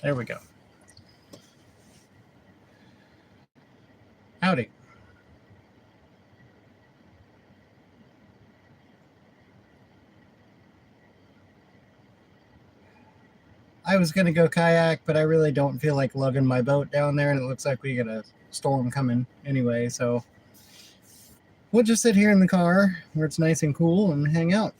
There we go. Howdy. I was going to go kayak, but I really don't feel like lugging my boat down there, and it looks like we got a storm coming anyway, so we'll just sit here in the car where it's nice and cool and hang out.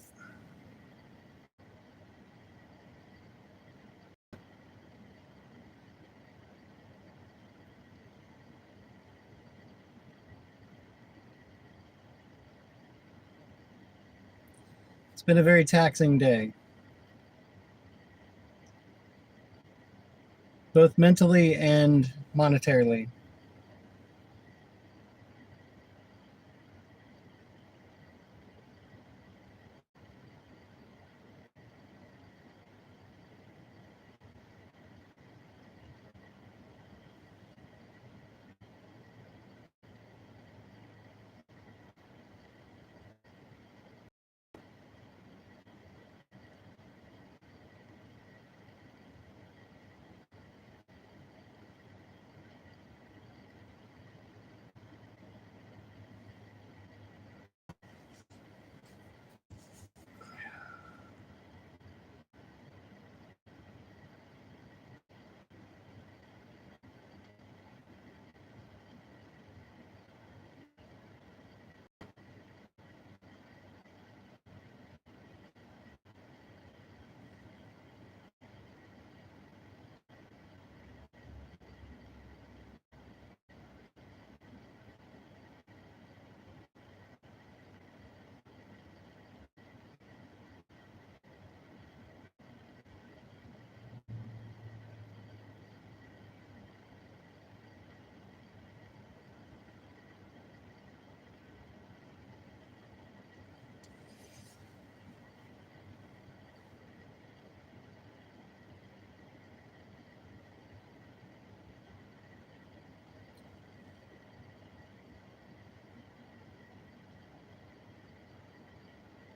It's been a very taxing day, both mentally and monetarily.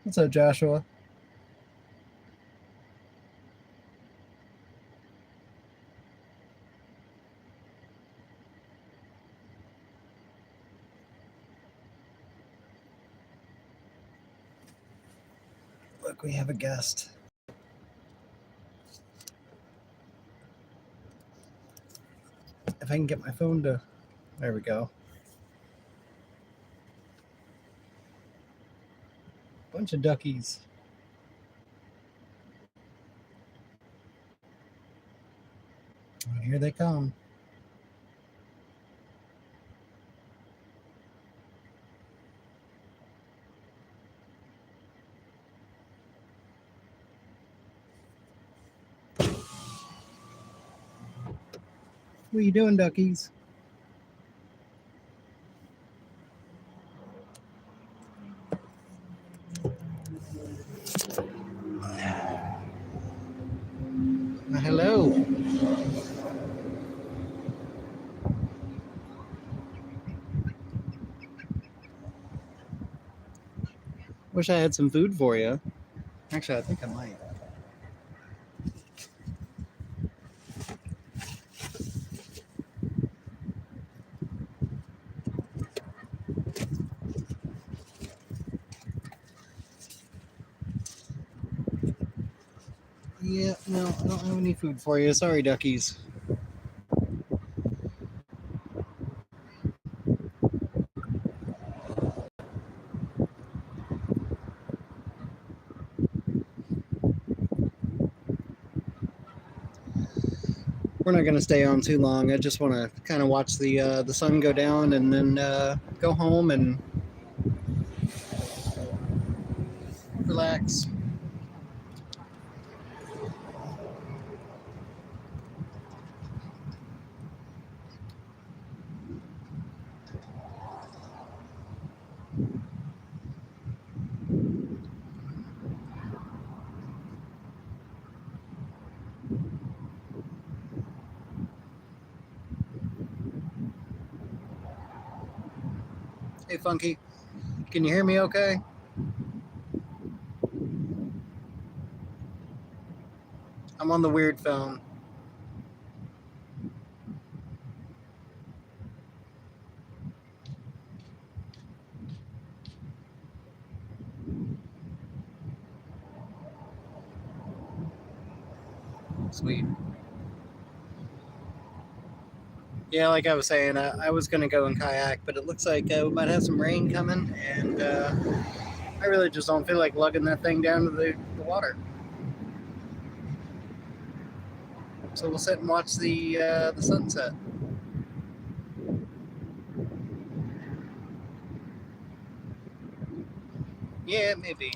What's up, Joshua? Look, we have a guest. If I can get my phone to... There we go. Bunch of duckies. And here they come. What are you doing, duckies? Hello. Wish I had some food for you. Actually, I think I might. Yeah, no, I don't have any food for you. Sorry, duckies. We're not going to stay on too long. I just want to kind of watch the sun go down and then go home and relax. Hey, Funky, can you hear me okay? I'm on the weird phone. Sweet. Yeah, like I was saying, I was going to go and kayak, but it looks like we might have some rain coming, and I really just don't feel like lugging that thing down to the water. So we'll sit and watch the sunset. Yeah, maybe.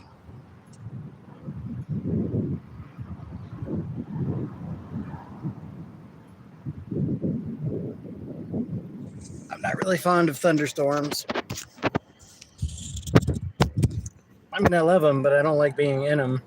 I'm not really fond of thunderstorms. I mean, I love them, but I don't like being in them.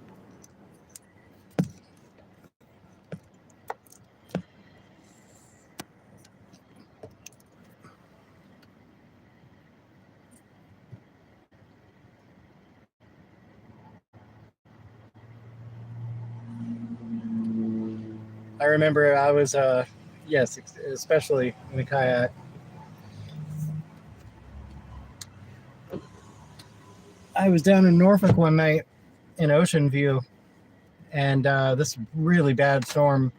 I remember I was, yes, especially in the kayak. I was down in Norfolk one night in Ocean View, and this really bad storm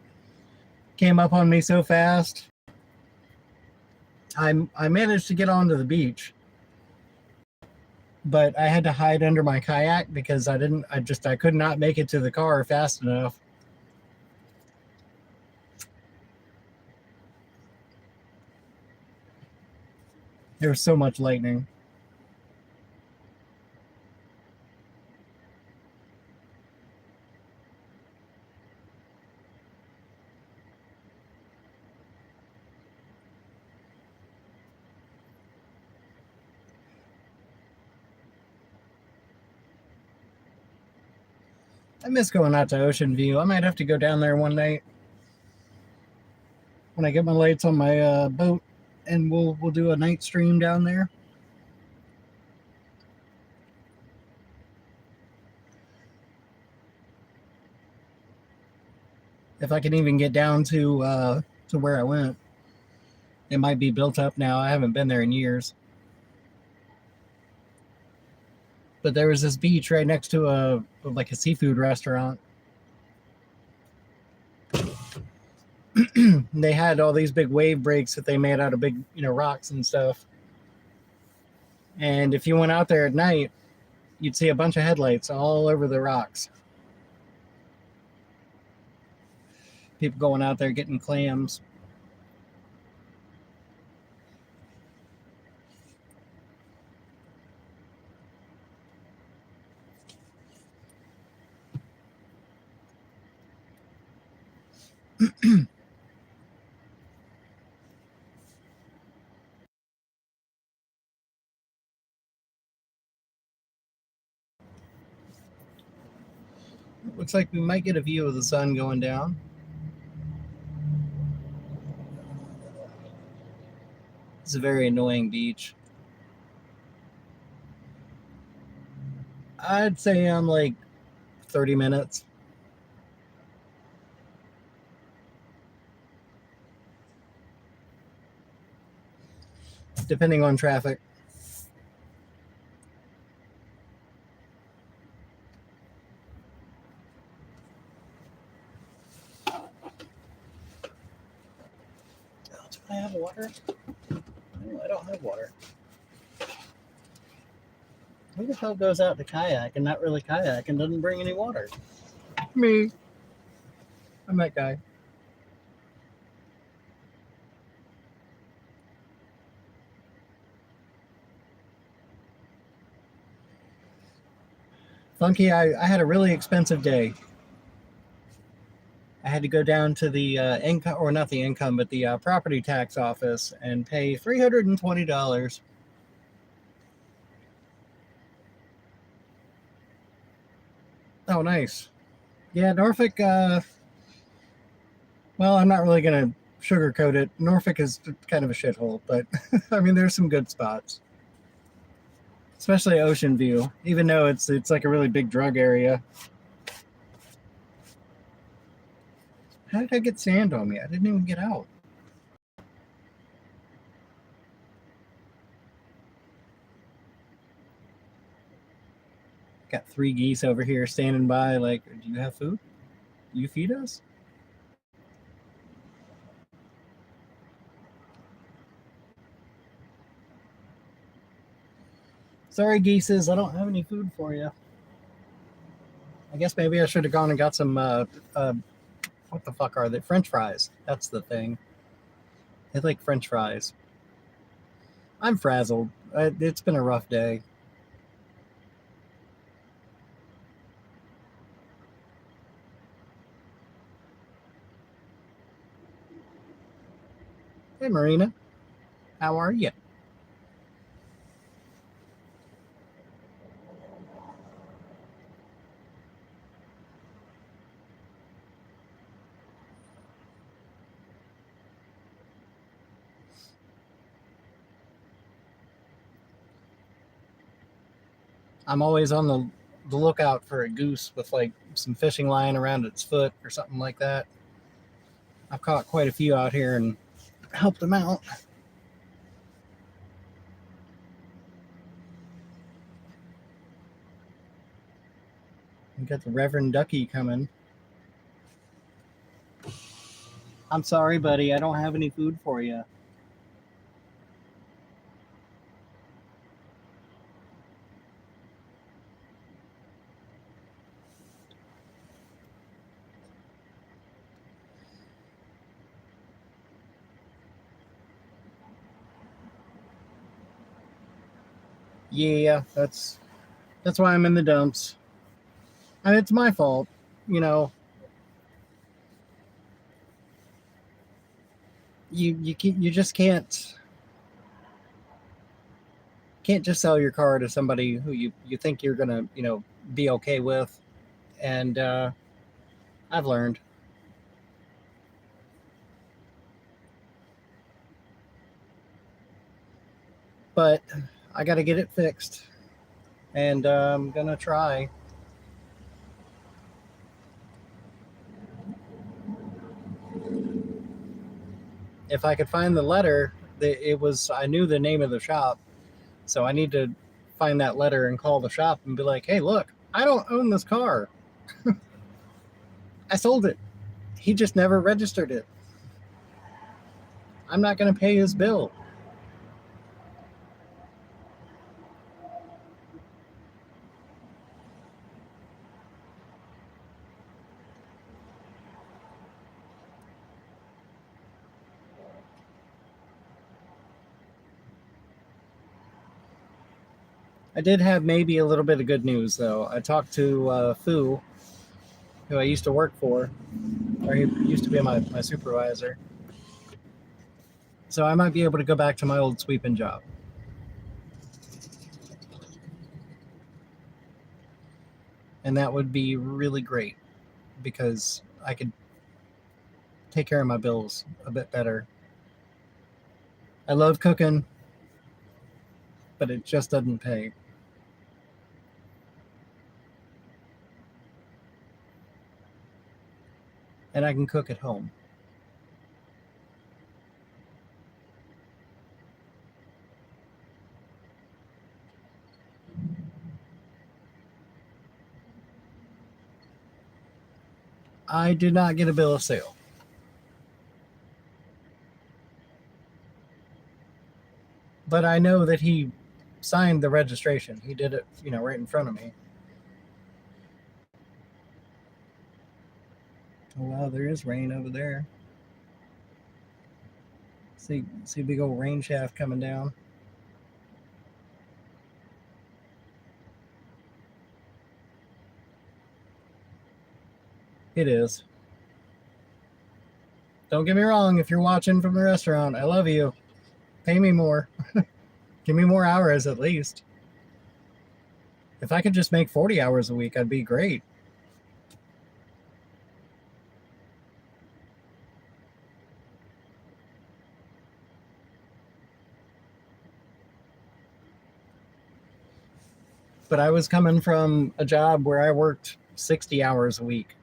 came up on me so fast. I managed to get onto the beach, but I had to hide under my kayak because I could not make it to the car fast enough. There was so much lightning. I miss going out to Ocean View. I might have to go down there one night when I get my lights on my boat, and we'll do a night stream down there. If I can even get down to where I went. It might be built up now. I haven't been there in years. But there was this beach right next to a seafood restaurant. They had all these big wave breaks that they made out of big, rocks and stuff. And if you went out there at night, you'd see a bunch of headlights all over the rocks. People going out there getting clams. Looks like we might get a view of the sun going down. It's a very annoying beach. I'd say I'm like 30 minutes. Depending on traffic. Do I have water? No, I don't have water. Who the hell goes out to kayak and not really kayak and doesn't bring any water? Me. I'm that guy. Funky, I had a really expensive day. I had to go down to the income, or not the income, but the property tax office and pay $320. Oh, nice. Yeah, Norfolk, well, I'm not really going to sugarcoat it. Norfolk is kind of a shithole, but I mean, there's some good spots. Especially Ocean View, even though it's like a really big drug area. How did I get sand on me? I didn't even get out. Got 3 geese over here standing by like, do you have food? Do you feed us? Sorry, geeses, I don't have any food for you. I guess maybe I should have gone and got some, what the fuck are they? French fries. That's the thing. I like French fries. I'm frazzled. It's been a rough day. Hey, Marina. How are you? I'm always on the lookout for a goose with like some fishing line around its foot or something like that. I've caught quite a few out here and helped them out. We got the Reverend Ducky coming. I'm sorry, buddy. I don't have any food for you. Yeah, that's why I'm in the dumps. And it's my fault, you know. You just can't just sell your car to somebody who you think you're gonna be okay with. And I've learned. But I got to get it fixed, and I'm gonna try. If I could find the letter, I knew the name of the shop, so I need to find that letter and call the shop and be like, "Hey, look, I don't own this car. I sold it. He just never registered it. I'm not going to pay his bill." I did have maybe a little bit of good news, though. I talked to Fu, who I used to work for, or he used to be my supervisor. So I might be able to go back to my old sweeping job. And that would be really great because I could take care of my bills a bit better. I love cooking, but it just doesn't pay. And I can cook at home. I did not get a bill of sale. But I know that he signed the registration. He did it, right in front of me. Oh wow, there is rain over there. See big old rain shaft coming down. It is. Don't get me wrong, if you're watching from the restaurant, I love you. Pay me more. Give me more hours at least. If I could just make 40 hours a week, I'd be great. But I was coming from a job where I worked 60 hours a week.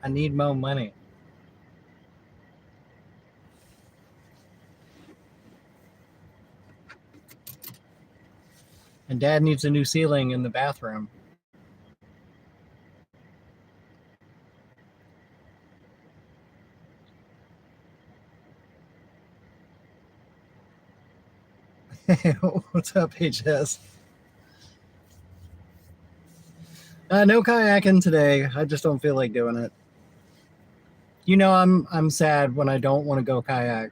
I need more money. And Dad needs a new ceiling in the bathroom. What's up, HS? No kayaking today. I just don't feel like doing it. You know, I'm sad when I don't want to go kayak.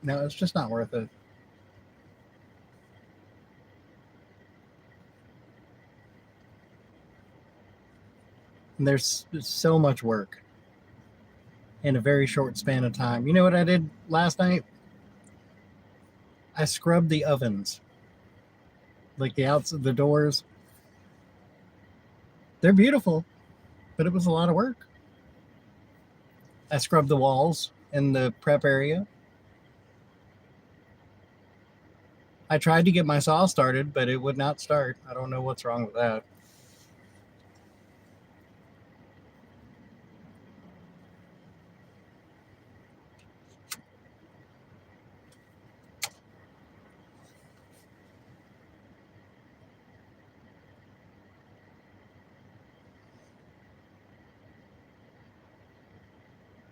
No, it's just not worth it. And there's so much work in a very short span of time. You know what I did last night? I scrubbed the ovens, like the outside, the doors. They're beautiful, but it was a lot of work. I scrubbed the walls in the prep area. I tried to get my saw started, but it would not start. I don't know what's wrong with that.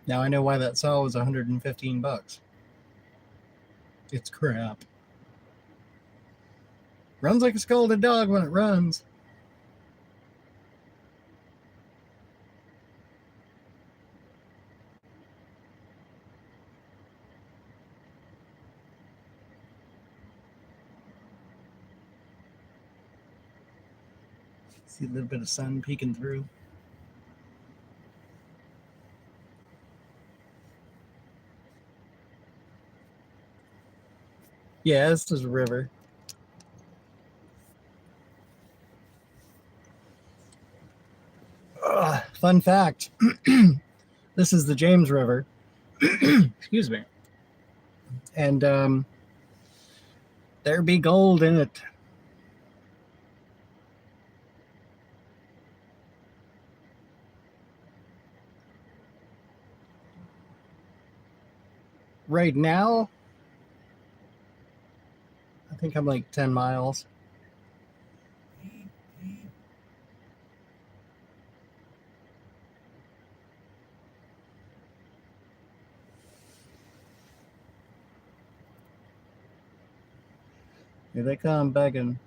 Now I know why that saw was $115. It's crap. Runs like a scalded dog when it runs. See a little bit of sun peeking through. Yeah, this is a river. Fun fact. This is the James River. Excuse me. And there be gold in it. Right now, I think I'm like 10 miles. Here they come begging.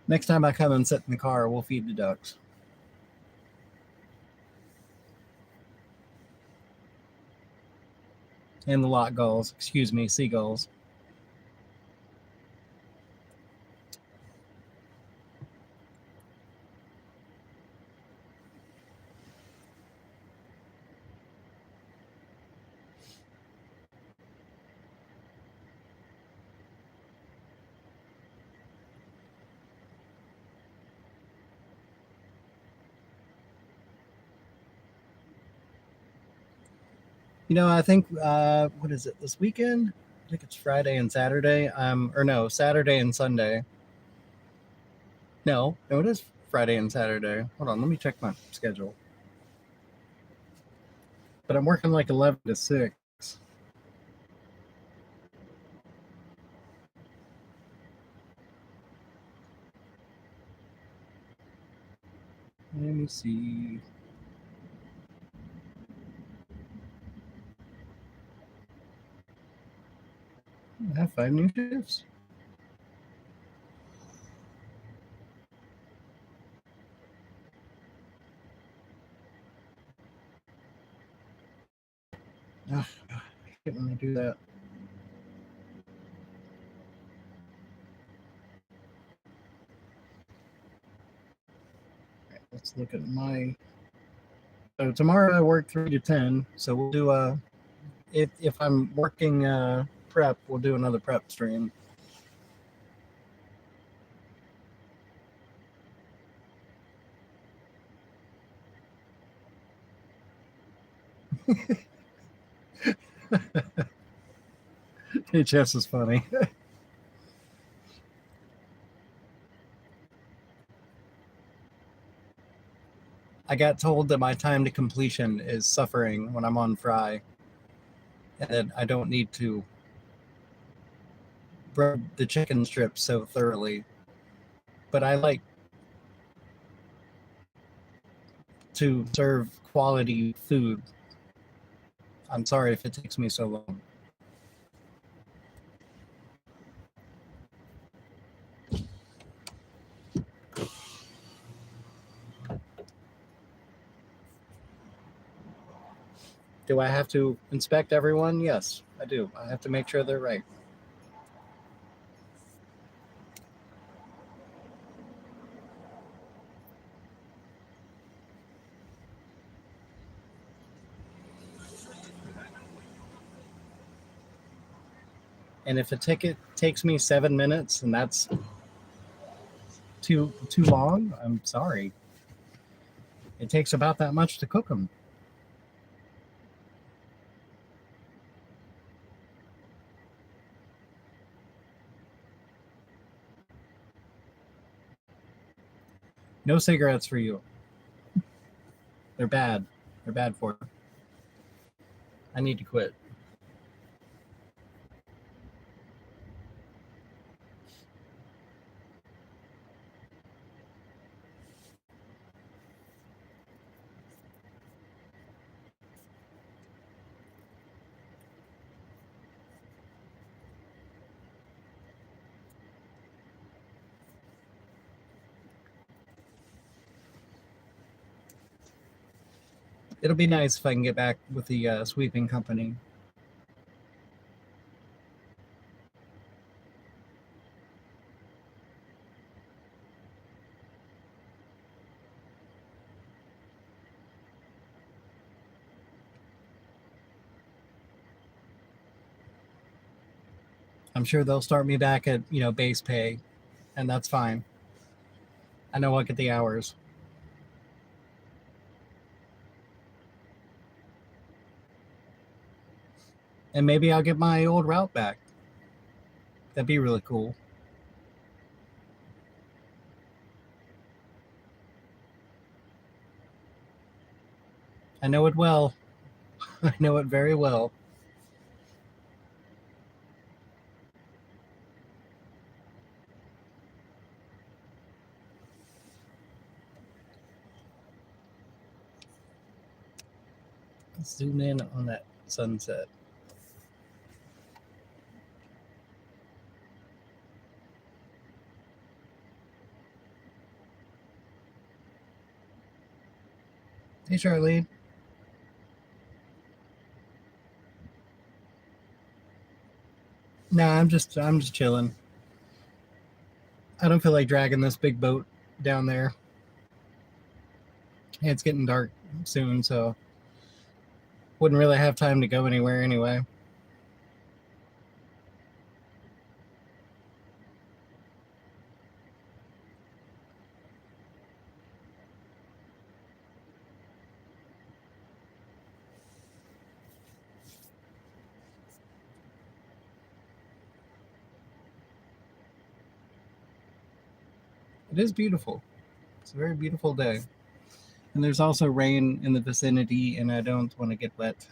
Next time I come and sit in the car, we'll feed the ducks. And the lot gulls. Excuse me, seagulls. You know, I think, what is it, this weekend? I think it's Friday and Saturday. Or no, Saturday and Sunday. No, it is Friday and Saturday. Hold on, let me check my schedule. But I'm working like 11 to 6. Let me see. I have 5 new shifts. I hate when I do that. Right, let's look at my. So tomorrow I work 3 to 10. So we'll do a. If I'm working prep, we'll do another prep stream. HS is funny. I got told that my time to completion is suffering when I'm on fry, and that I don't need to rub the chicken strips so thoroughly. But I like to serve quality food. I'm sorry if it takes me so long. Do I have to inspect everyone? Yes, I do. I have to make sure they're right. And if a ticket takes me 7 minutes and that's too long, I'm sorry. It takes about that much to cook them. No cigarettes for you. They're bad. They're bad for you. I need to quit. It'll be nice if I can get back with the sweeping company. I'm sure they'll start me back at, base pay, and that's fine. I know I'll get the hours. And maybe I'll get my old route back. That'd be really cool. I know it well. I know it very well. Let's zoom in on that sunset. Hey, Charlene. Nah, I'm just chilling. I don't feel like dragging this big boat down there. It's getting dark soon, so wouldn't really have time to go anywhere anyway. It is beautiful. It's a very beautiful day. And there's also rain in the vicinity, and I don't want to get wet.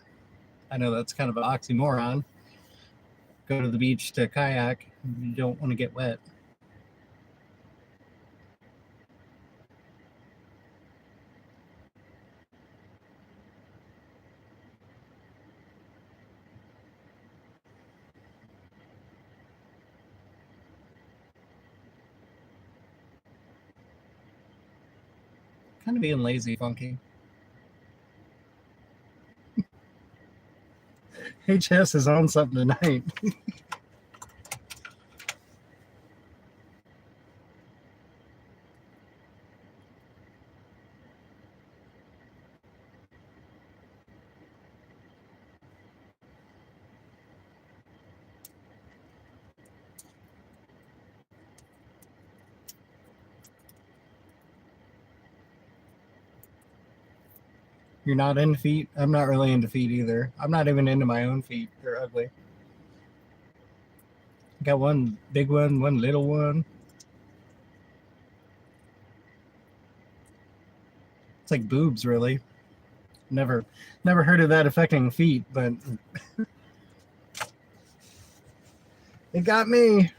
I know that's kind of an oxymoron. Go to the beach to kayak, and you don't want to get wet. Kind of being lazy, Funky. HS is on something tonight. You're not into feet? I'm not really into feet either. I'm not even into my own feet. They're ugly. I got one big one little one. It's like boobs, really. Never heard of that affecting feet, but it got me.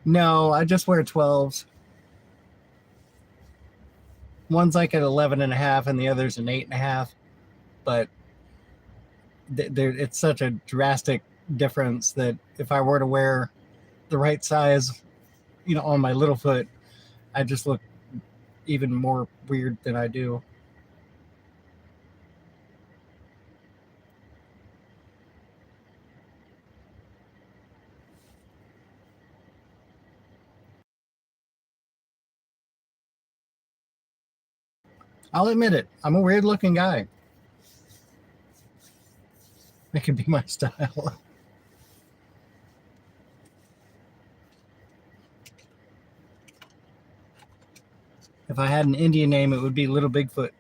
No, I just wear 12s. One's like at 11 and a half and the other's an 8.5. But it's such a drastic difference that if I were to wear the right size, on my little foot, I just look even more weird than I do. I'll admit it. I'm a weird looking guy. It could be my style. If I had an Indian name, it would be Little Bigfoot.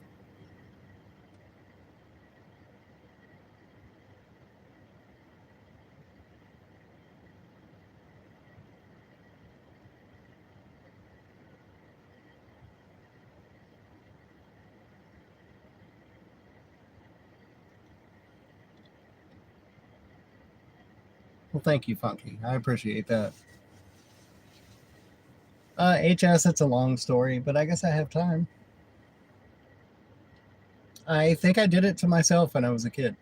Well, thank you, Funky. I appreciate that. HS, it's a long story, but I guess I have time. I think I did it to myself when I was a kid.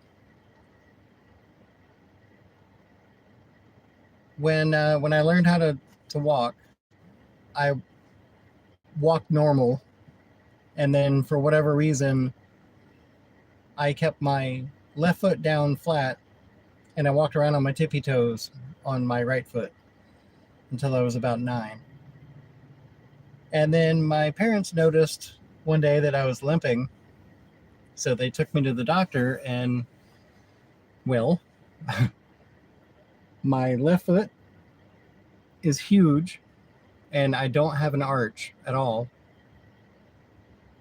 When I learned how to walk, I walked normal, and then for whatever reason, I kept my left foot down flat, and I walked around on my tippy toes on my right foot until I was about 9. And then my parents noticed one day that I was limping, so they took me to the doctor, and, well, my left foot is huge, and I don't have an arch at all.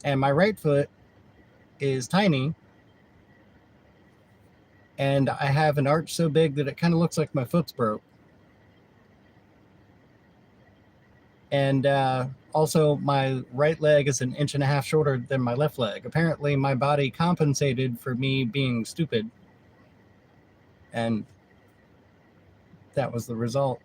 And my right foot is tiny, and I have an arch so big that it kind of looks like my foot's broke. And also, my right leg is 1.5 inches shorter than my left leg. Apparently, my body compensated for me being stupid, and that was the result.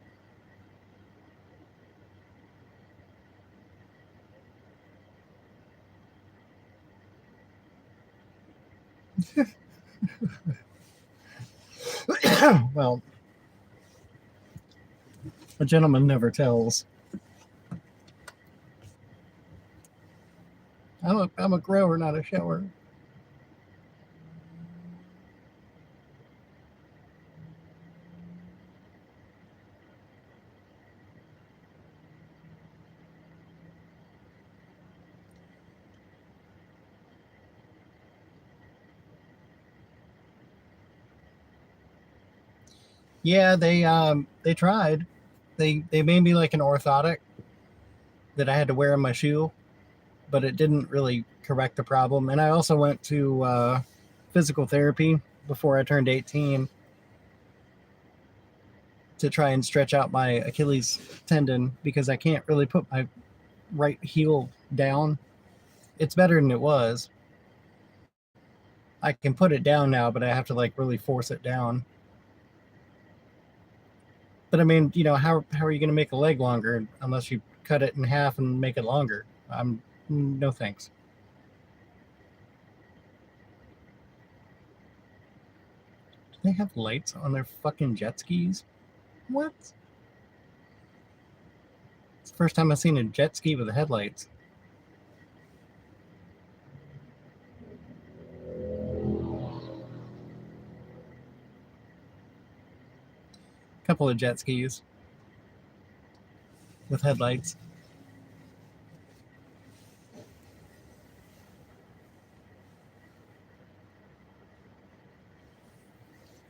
Well, a gentleman never tells. I'm a grower, not a shower. Yeah, they tried. They made me like an orthotic that I had to wear in my shoe, but it didn't really correct the problem. And I also went to physical therapy before I turned 18 to try and stretch out my Achilles tendon because I can't really put my right heel down. It's better than it was. I can put it down now, but I have to like really force it down. But I mean, how are you going to make a leg longer unless you cut it in half and make it longer? No thanks. Do they have lights on their fucking jet skis? What? It's the first time I've seen a jet ski with the headlights. A couple of jet skis with headlights.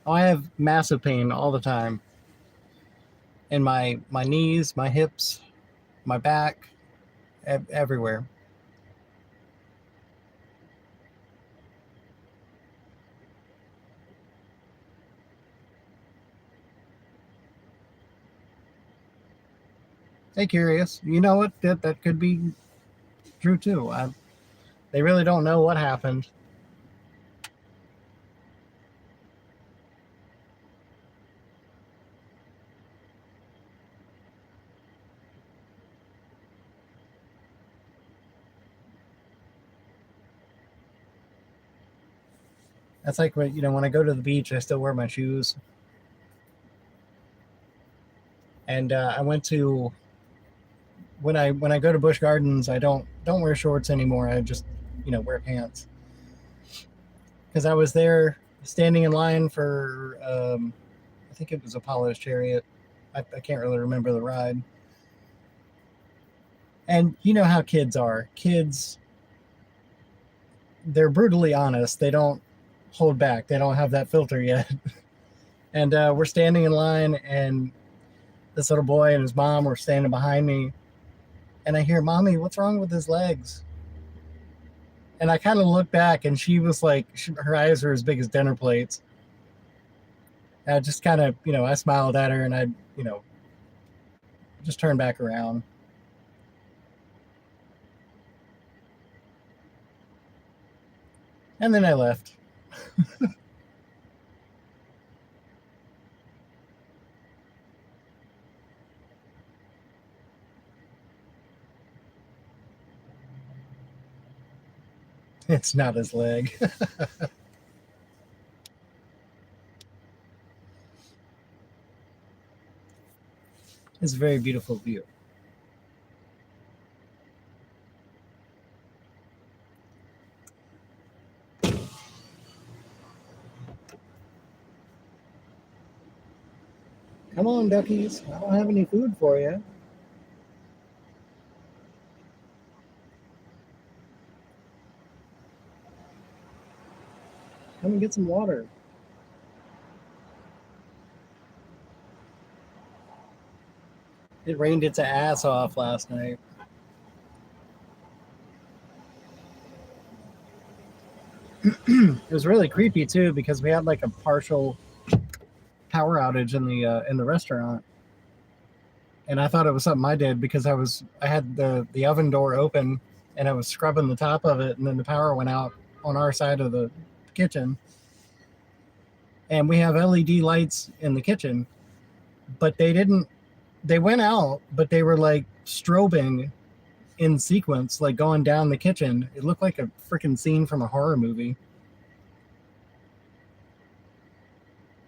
Oh, I have massive pain all the time. In my knees, my hips, my back, everywhere. Hey, curious. You know what? That could be true too. They really don't know what happened. That's like when I go to the beach, I still wear my shoes. And I went to when I go to Busch Gardens, I don't wear shorts anymore. I just wear pants because I was there standing in line for I think it was Apollo's Chariot. I can't really remember the ride. And you know how kids are. Kids, they're brutally honest. They don't hold back. They don't have that filter yet. And we're standing in line, and this little boy and his mom were standing behind me. And I hear, "Mommy, what's wrong with his legs?" And I kind of looked back, and she was like, her eyes were as big as dinner plates. And I just kind of, I smiled at her, and I, you know, just turned back around. And then I left. It's not his leg. It's a very beautiful view. Come on, duckies. I don't have any food for you. Come and get some water. It rained its ass off last night. It was really creepy too because we had like a partial power outage in the restaurant, and I thought it was something I did because I had the oven door open and I was scrubbing the top of it, and then the power went out on our side of the kitchen, and we have LED lights in the kitchen, but they didn't. They went out, but they were like strobing in sequence, like going down the kitchen. It looked like a freaking scene from a horror movie.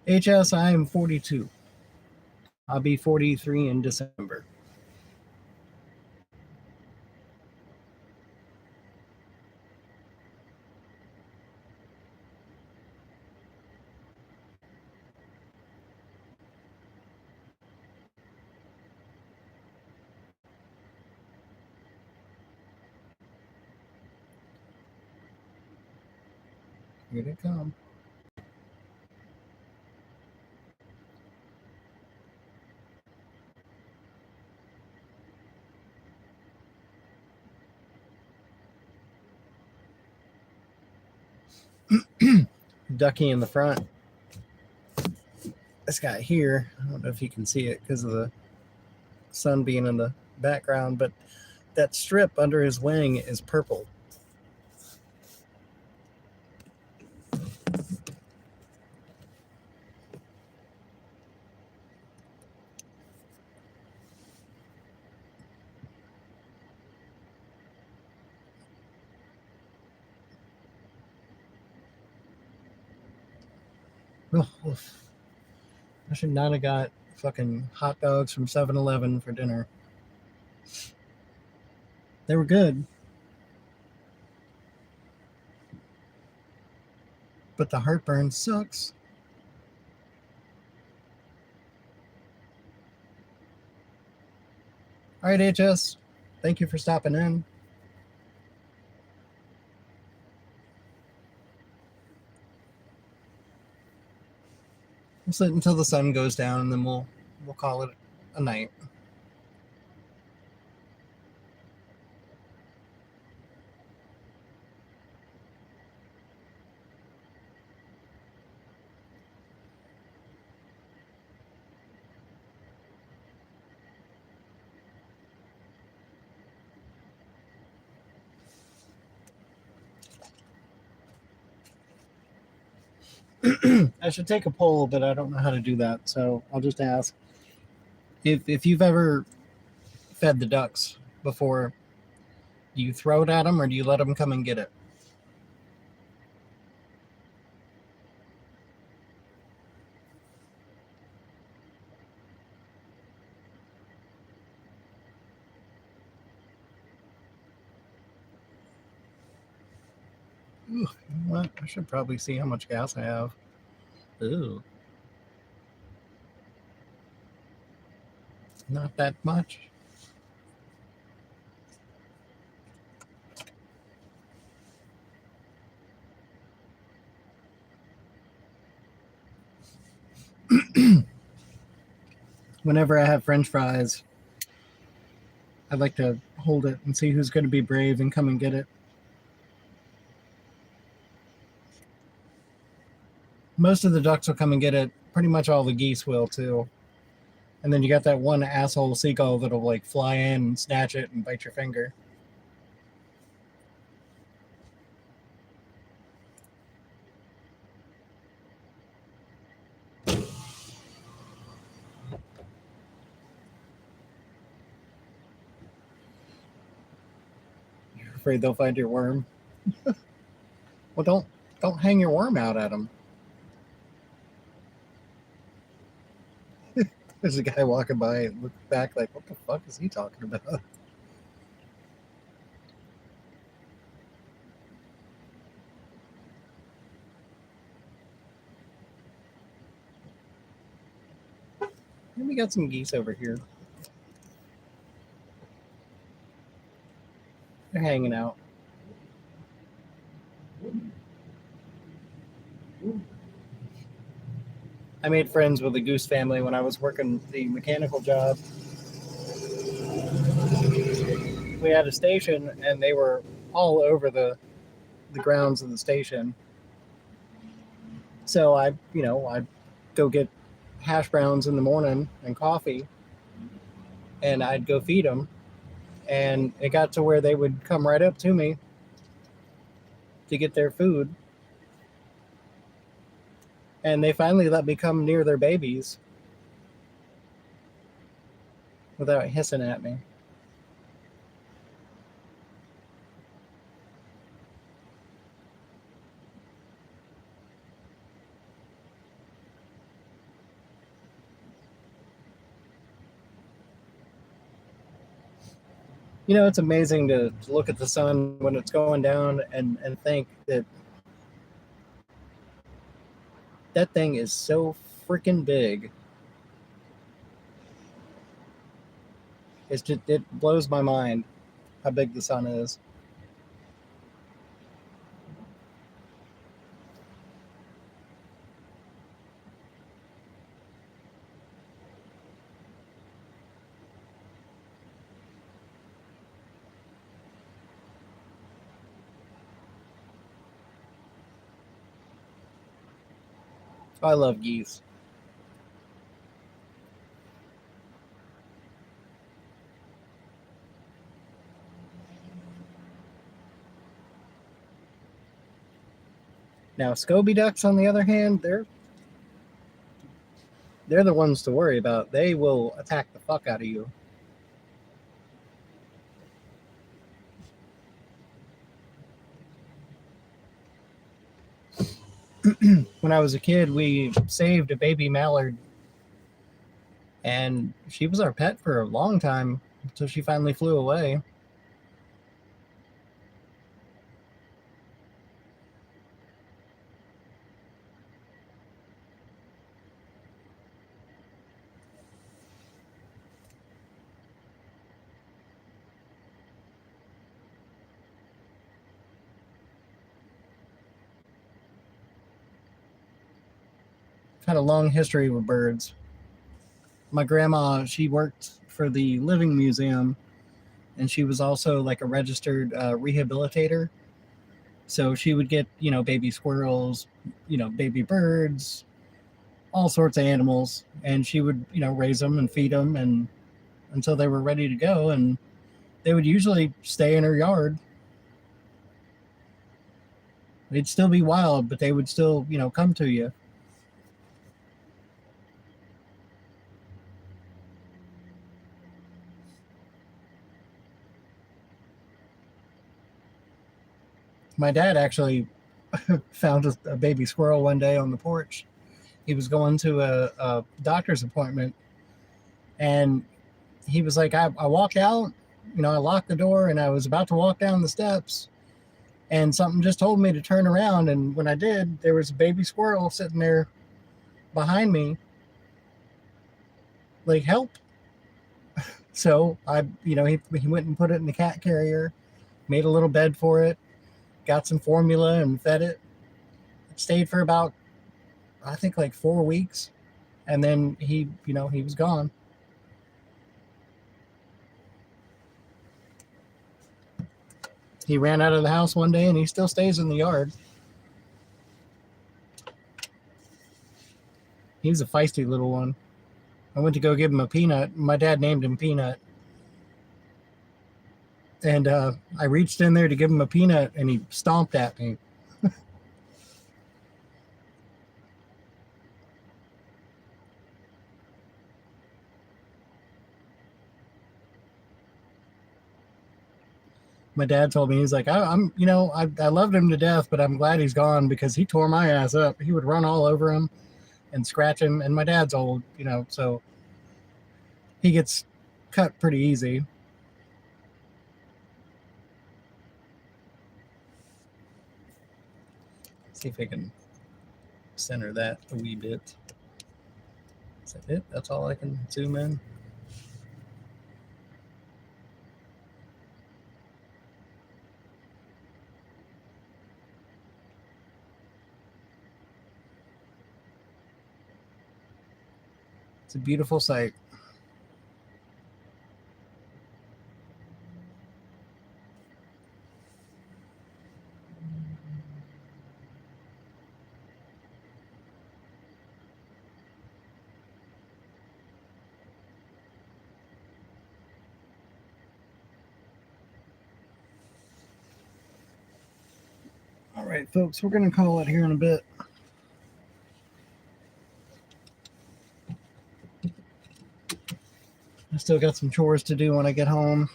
HS, I am 42. I'll be 43 in December. Here they come. Ducky in the front. This guy here, I don't know if you can see it because of the sun being in the background, but that strip under his wing is purple. Oh, oof. I should not have got fucking hot dogs from 7-Eleven for dinner. They were good, but the heartburn sucks. All right, HS. Thank you for stopping in. We'll sit until the sun goes down, and then we'll call it a night. I should take a poll, but I don't know how to do that. So I'll just ask if you've ever fed the ducks before. Do you throw it at them, or do you let them come and get it? Ooh, you know what? I should probably see how much gas I have. Ooh, not that much. Whenever I have French fries, I'd like to hold it and see who's going to be brave and come and get it. Most of the ducks will come and get it. Pretty much all the geese will too. And then you got that one asshole seagull that'll like fly in and snatch it and bite your finger. You're afraid they'll find your worm? Well, don't hang your worm out at them. There's a guy walking by and look back like, what the fuck is he talking about? And we got some geese over here. They're hanging out. I made friends with the goose family when I was working the mechanical job. We had a station, and they were all over the grounds of the station. So I'd go get hash browns in the morning and coffee, and I'd go feed them. And it got to where they would come right up to me to get their food. And they finally let me come near their babies without hissing at me. You know, it's amazing to look at the sun when it's going down and think that that thing is so freaking big. It blows my mind how big the sun is. I love geese. Now, Scoby ducks, on the other hand, they're the ones to worry about. They will attack the fuck out of you. When I was a kid, we saved a baby mallard, and she was our pet for a long time until she finally flew away. Had a long history with birds. My grandma, she worked for the Living Museum, and she was also like a registered rehabilitator. So she would get, baby squirrels, baby birds, all sorts of animals, and she would, raise them and feed them and until they were ready to go, and they would usually stay in her yard. They'd still be wild, but they would still, come to you. My dad actually found a baby squirrel one day on the porch. He was going to a doctor's appointment, and he was like, I walked out, I locked the door, and I was about to walk down the steps, and something just told me to turn around. And when I did, there was a baby squirrel sitting there behind me, like, help. So he went and put it in the cat carrier, made a little bed for it, got some formula and fed it. It stayed for about, I think, like 4 weeks, and then he was gone. He ran out of the house one day, and he still stays in the yard. He's a feisty little one. I went to go give him a peanut. My dad named him Peanut. And I reached in there to give him a peanut, and he stomped at me. My dad told me, he's like, I loved him to death, but I'm glad he's gone because he tore my ass up. He would run all over him and scratch him. And my dad's old, so he gets cut pretty easy. See if I can center that a wee bit. Is that it? That's all I can zoom in. It's a beautiful sight. All right, folks, we're going to call it here in a bit. I still got some chores to do when I get home.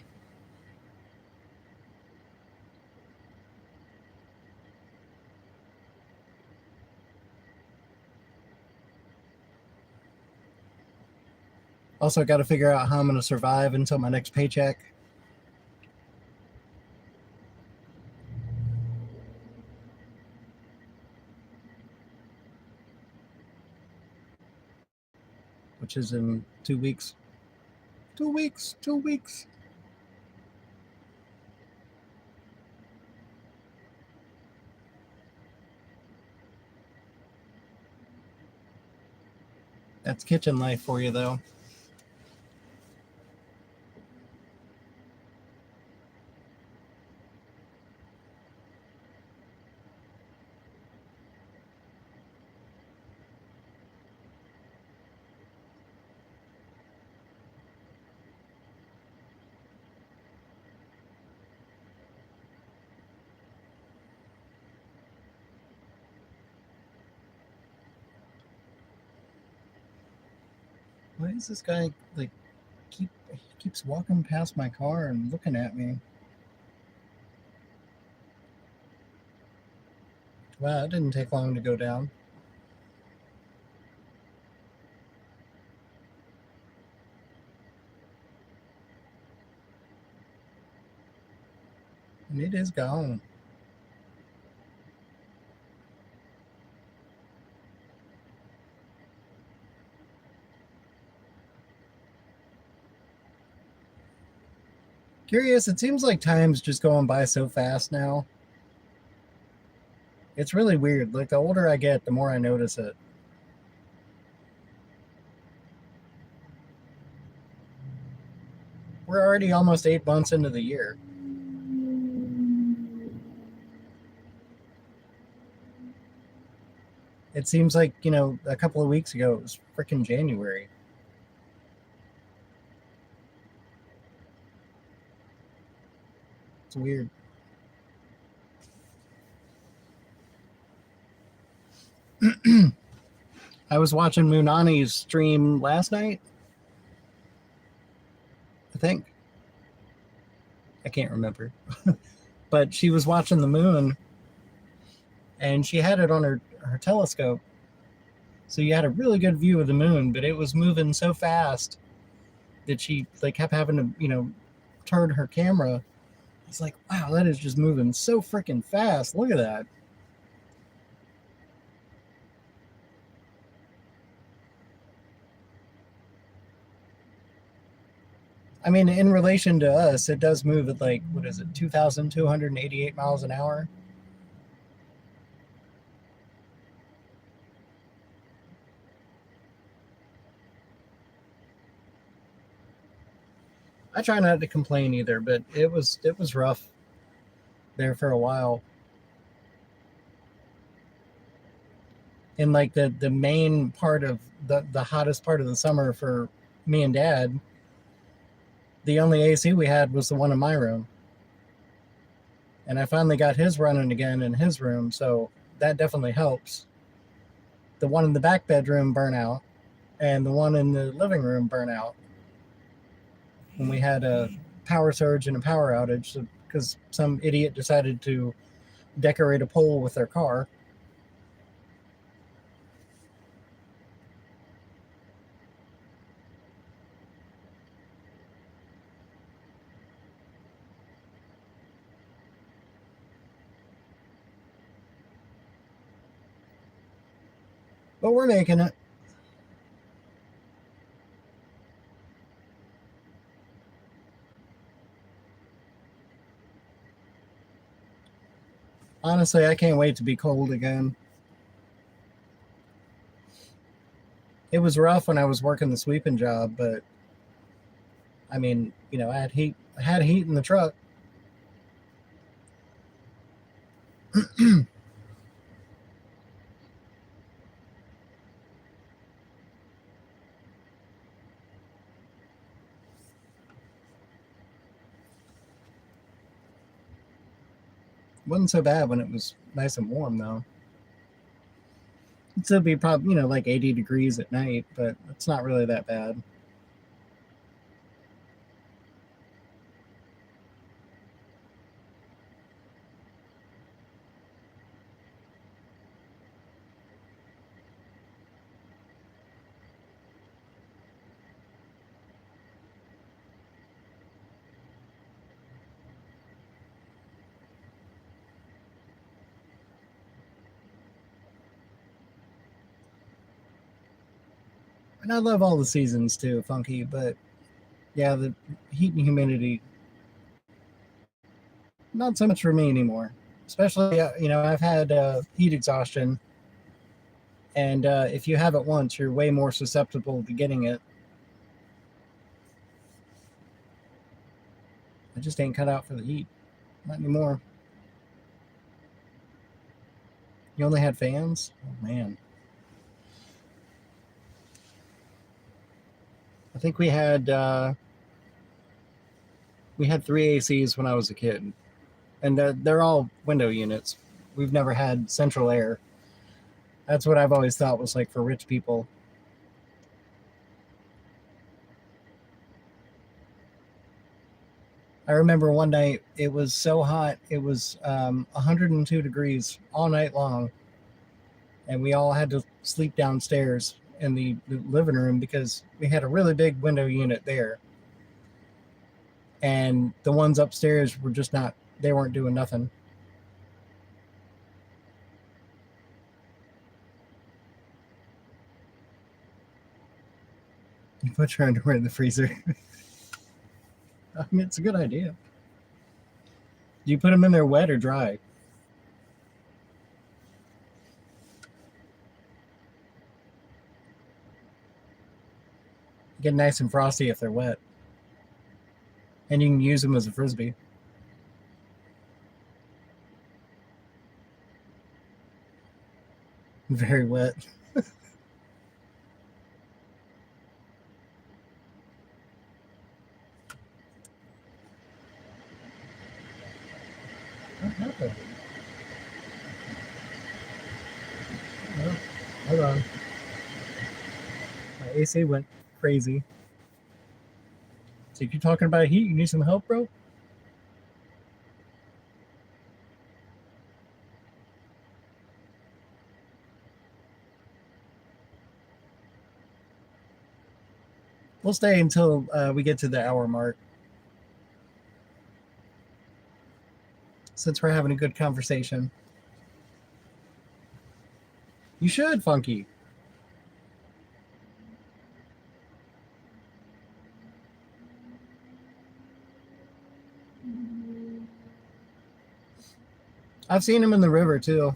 Also, got to figure out how I'm going to survive until my next paycheck. Which is in 2 weeks. 2 weeks. 2 weeks. That's kitchen life for you, though. Why is this guy like keeps walking past my car and looking at me? Wow, it didn't take long to go down. And it is gone. Curious, it seems like time's just going by so fast now. It's really weird. Like, the older I get, the more I notice it. We're already almost 8 months into the year. It seems like, a couple of weeks ago, it was freaking January. It's weird. I was watching Munani's stream last night, I think. I can't remember. But she was watching the moon, and she had it on her telescope. So you had a really good view of the moon, but it was moving so fast that she like kept having to, turn her camera. It's like, wow, that is just moving so freaking fast. Look at that. I mean, in relation to us, it does move at like, what is it, 2,288 miles an hour? I try not to complain either, but it was rough there for a while. And like the main part of the hottest part of the summer for me and Dad, the only AC we had was the one in my room. And I finally got his running again in his room, so that definitely helps. The one in the back bedroom burnt out, and the one in the living room burnt out when we had a power surge and a power outage because some idiot decided to decorate a pole with their car. But we're making it. Honestly, I can't wait to be cold again. It was rough when I was working the sweeping job, but I mean, I had heat. I had heat in the truck. Wasn't so bad when it was nice and warm though. It'd still be probably like 80 degrees at night, but it's not really that bad. And I love all the seasons too, Funky, but yeah, the heat and humidity, not so much for me anymore. Especially, I've had heat exhaustion, and if you have it once, you're way more susceptible to getting it. I just ain't cut out for the heat, not anymore. You only had fans? Oh man. I think we had three ACs when I was a kid, and they're all window units. We've never had central air. That's what I've always thought was like for rich people. I remember one night it was so hot, it was 102 degrees all night long, and we all had to sleep downstairs in the living room because we had a really big window unit there. And the ones upstairs were just not, they weren't doing nothing. You put your underwear in the freezer. I mean, it's a good idea. Do you put them in there wet or dry? Get nice and frosty if they're wet. And you can use them as a frisbee. Very wet. What happened? Oh. Hold on. My AC went crazy. So if you're talking about heat, you need some help, bro? We'll stay until we get to the hour mark. Since we're having a good conversation. You should, Funky. I've seen him in the river too.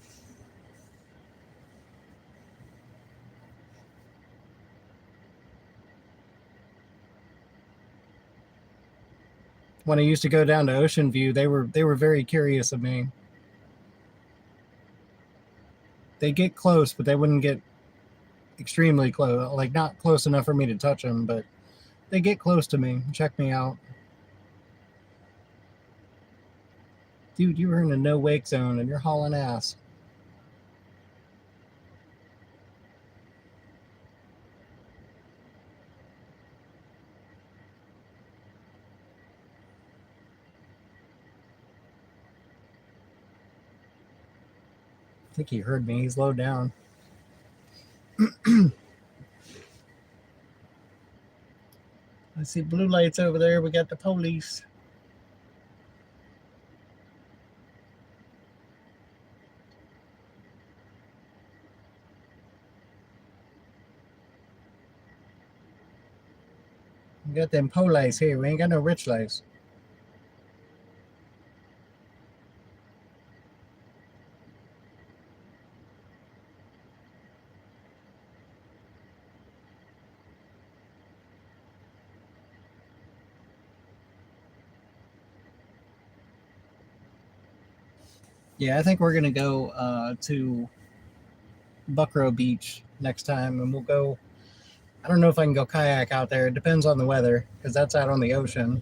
When I used to go down to Ocean View, they were very curious of me. They get close, but they wouldn't get extremely close, like not close enough for me to touch them, but they get close to me, check me out. Dude, you were in a no wake zone and you're hauling ass. I think he heard me. He's low down. I see blue lights over there. We got the police. We got them police here. We ain't got no rich lights. Yeah, I think we're gonna go to Buckrow Beach next time, and we'll go. I don't know if I can go kayak out there. It depends on the weather, because that's out on the ocean.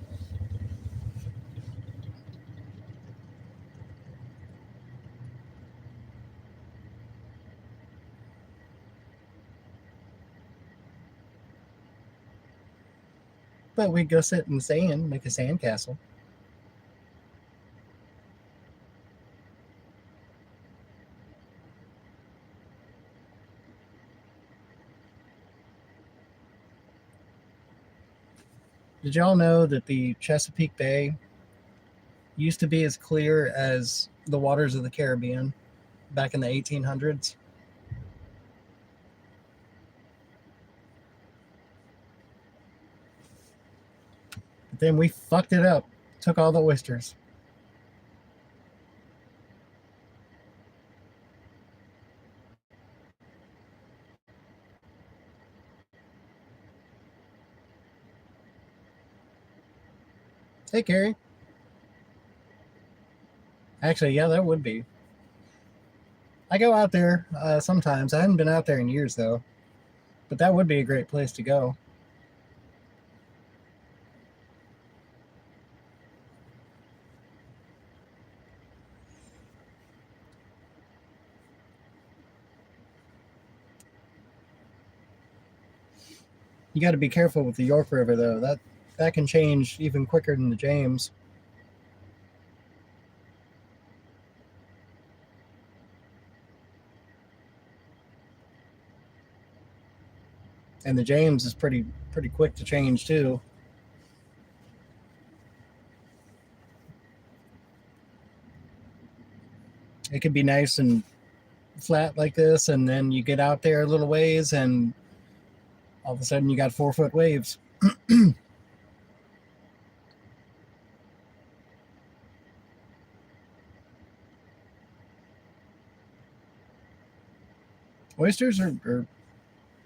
But we go sit in the sand, make a sandcastle. Did y'all know that the Chesapeake Bay used to be as clear as the waters of the Caribbean back in the 1800s? But then we fucked it up, took all the oysters. Hey, Carrie. Actually, yeah, that would be. I go out there sometimes. I haven't been out there in years, though. But that would be a great place to go. You got to be careful with the York River, though. That can change even quicker than the James. And the James is pretty quick to change too. It could be nice and flat like this, and then you get out there a little ways, and all of a sudden you got 4-foot waves. Oysters are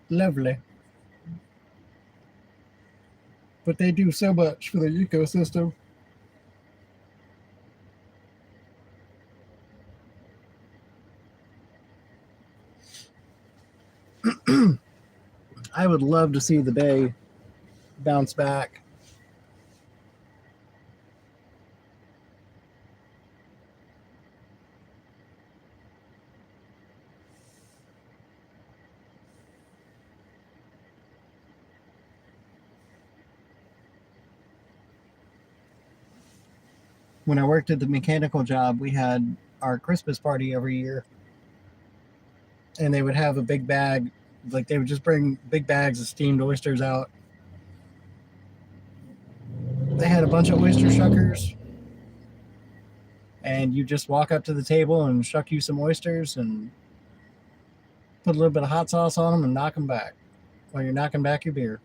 lovely, but they do so much for the ecosystem. I would love to see the bay bounce back. When I worked at the mechanical job, we had our Christmas party every year, and they would have a big bag, like they would just bring big bags of steamed oysters out. They had a bunch of oyster shuckers, and you just walk up to the table and shuck you some oysters and put a little bit of hot sauce on them and knock them back while you're knocking back your beer.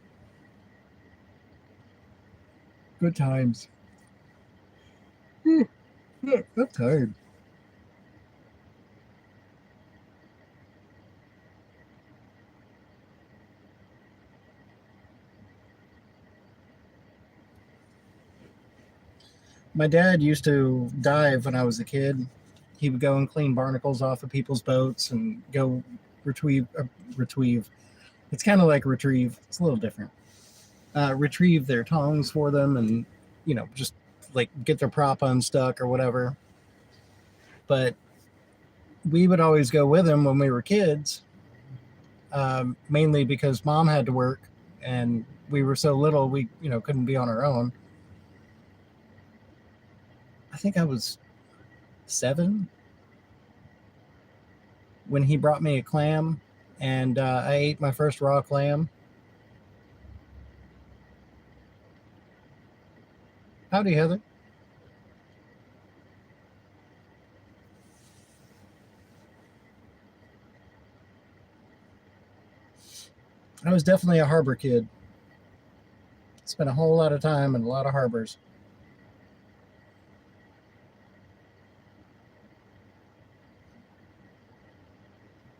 Good times. I'm tired. My dad used to dive when I was a kid. He would go and clean barnacles off of people's boats and go retrieve. It's kind of like retrieve. It's a little different. Retrieve their tongs for them, and just like get their prop unstuck or whatever. But we would always go with him when we were kids, mainly because mom had to work and we were so little we couldn't be on our own. I think I was 7 when he brought me a clam, and I ate my first raw clam. Howdy, Heather. I was definitely a harbor kid. Spent a whole lot of time in a lot of harbors.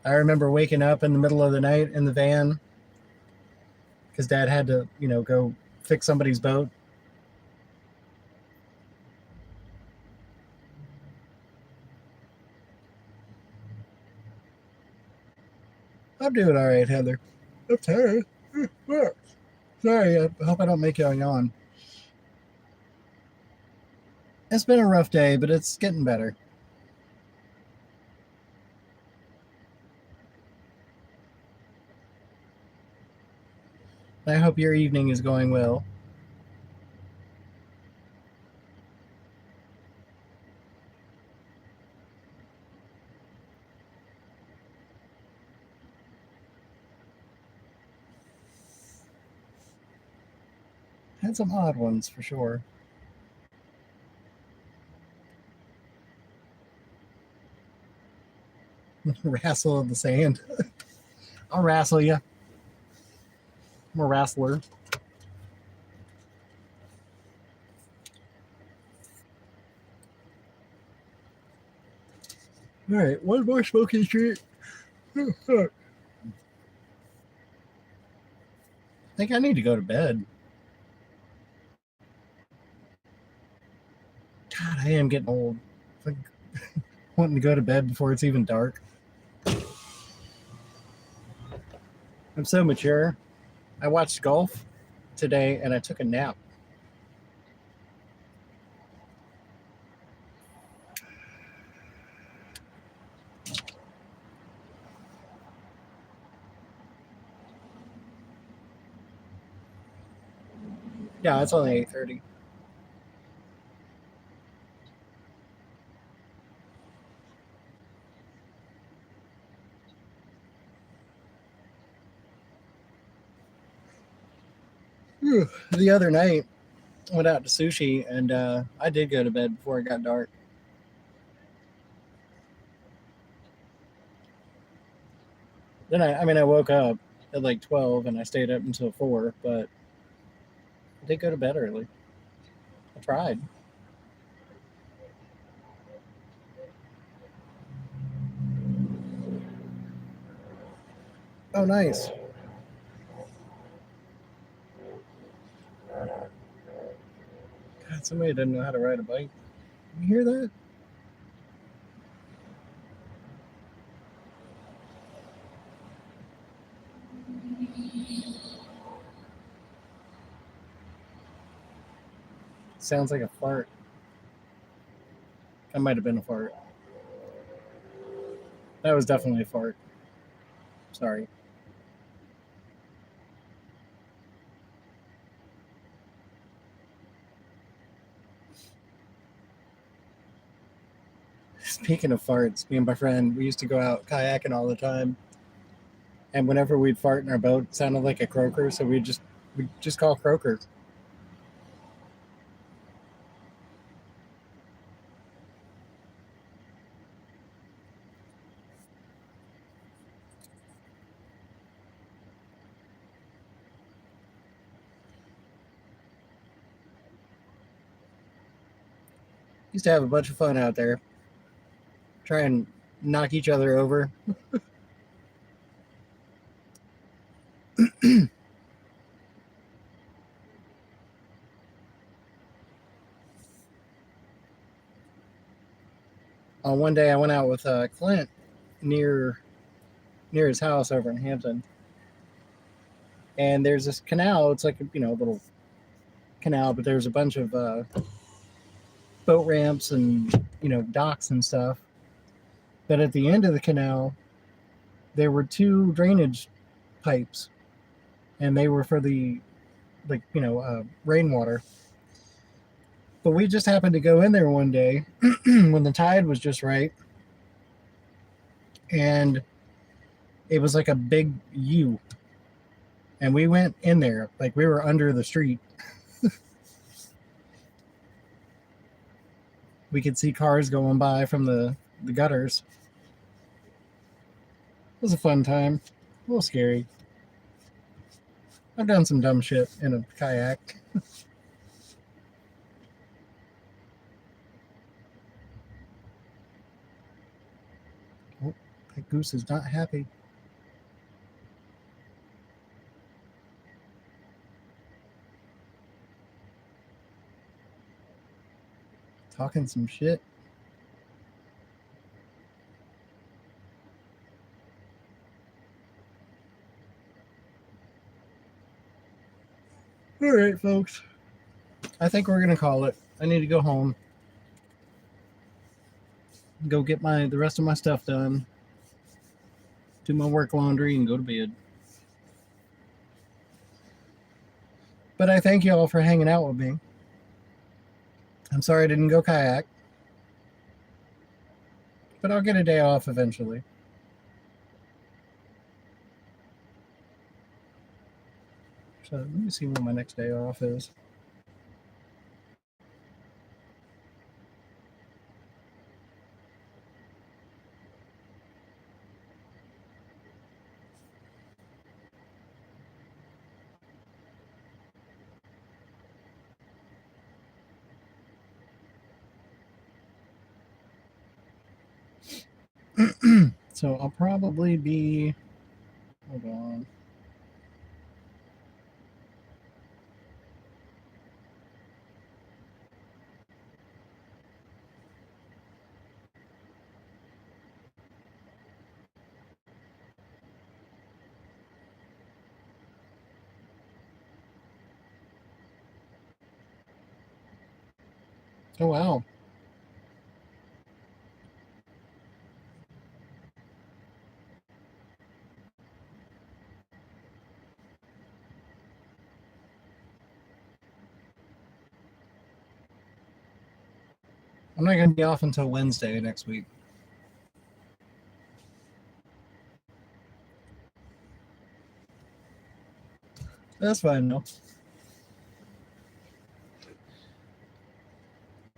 I remember waking up in the middle of the night in the van because Dad had to, go fix somebody's boat. I'm doing all right, Heather. I'm tired. Sorry, I hope I don't make you yawn. It's been a rough day, but it's getting better. I hope your evening is going well. Had some odd ones for sure. Wrestle in the sand. I'll wrestle you. I'm a wrestler. All right, one more smoking treat. I think I need to go to bed. God, I am getting old. Like wanting to go to bed before it's even dark. I'm so mature. I watched golf today and I took a nap. Yeah, it's only 8:30. The other night, I went out to sushi and I did go to bed before it got dark. Then I woke up at like 12 and I stayed up until 4, but I did go to bed early. I tried. Oh, nice. God, somebody doesn't know how to ride a bike. You hear that? Sounds like a fart. That might have been a fart. That was definitely a fart. Sorry. Speaking of farts, me and my friend, we used to go out kayaking all the time. And whenever we'd fart in our boat, it sounded like a croaker, so we'd just call croaker. Used to have a bunch of fun out there. Try and knock each other over. One day I went out with Clint near his house over in Hampton, and there's this canal. It's like a little canal, but there's a bunch of boat ramps and docks and stuff. But at the end of the canal, there were two drainage pipes, and they were for the rainwater. But we just happened to go in there one day when the tide was just right, and it was like a big U. And we went in there like we were under the street. We could see cars going by from the gutters. It was a fun time. A little scary. I've done some dumb shit in a kayak. Oh, that goose is not happy. Talking some shit. All right, folks. I think we're gonna call it. I need to go home. Go get the rest of my stuff done. Do my work laundry and go to bed. But I thank you all for hanging out with me. I'm sorry I didn't go kayak, but I'll get a day off eventually. So let me see when my next day off is. So I'll probably be, hold on. Oh, wow. I'm not going to be off until Wednesday next week. That's fine, though.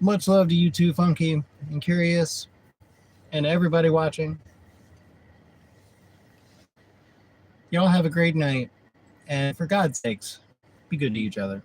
Much love to you too, Funky and Curious, and everybody watching. Y'all have a great night, and for God's sakes, be good to each other.